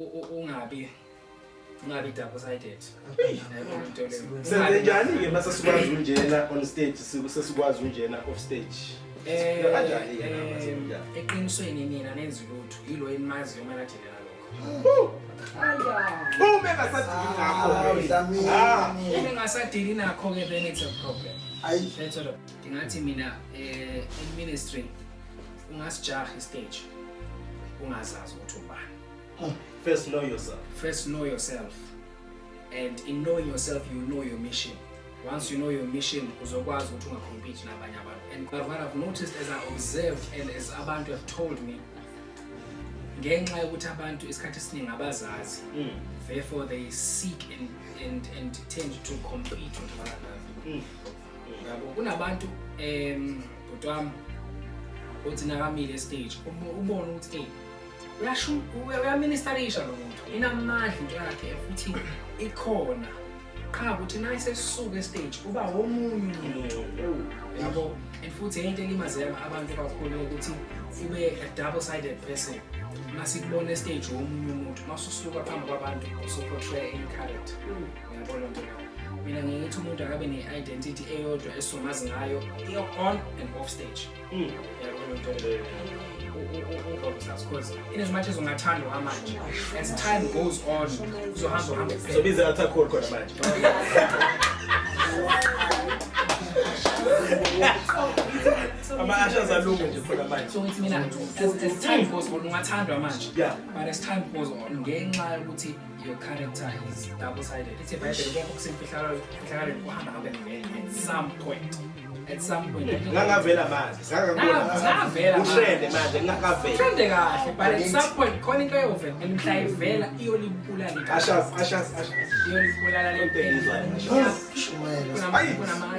ungabi double-sided. Senze njani ke mase sikwazi unjena on stage sesikwazi unjena off stage? Kanjani ke mase? Eqinisweni mina nenza lutho yilo enimaziyo mina thina lokho. Uma engasadili nakho. Uma engasadili nakho ke then it's a problem. Ayi Letho ndingathi mina in ministry ungasijaha istage ungazazi ukuthi ubani. First know yourself. First know yourself, and in knowing yourself you know your mission. Once you know your mission uzokwazi ukuthi ungacompete nabanye abantu. And what I've noticed as I observed and as abantu have told me, ngenxa yokuthi abantu isikhathi esiningi abazazi, therefore they seek and tend to compete with one another. Yabo kunabantu butwami uthi nakamile stage ubona ukuthi uyasho uyaministerisha lo muntu inamandla into yakhe futhi ikhona qha ukuthi naye sesisuka stage kuba omunye umuntu yabo and futhi into elimazeka abantu kakhulu ukuthi ube a double-sided person masikubona stage omunye umuntu masusuka phambi kwabantu so portray in character yabo lo nto mina ngithi umuntu akabe ne-identity eyodwa esomazi ngayo on and off stage yabo lo nto because in as much as ungathandwa amanje as time goes on uzohamba So bize attack call khona manje. Ama ashes alungu nje khona manje. so ngithi mina as time goes on ungathandwa manje Yeah. but as time goes on ngenxa yokuthi your character is double-sided it's a very bonke kusemfihlakalo uhamba ngabe at some point Ngangavela manje. Ngavela manje. Utrend manje ngakavela. Trende kahle but at some point khona into yovela emhla ivela iyolibulala Ashes. iyolibulala le Into engizwayo. kuna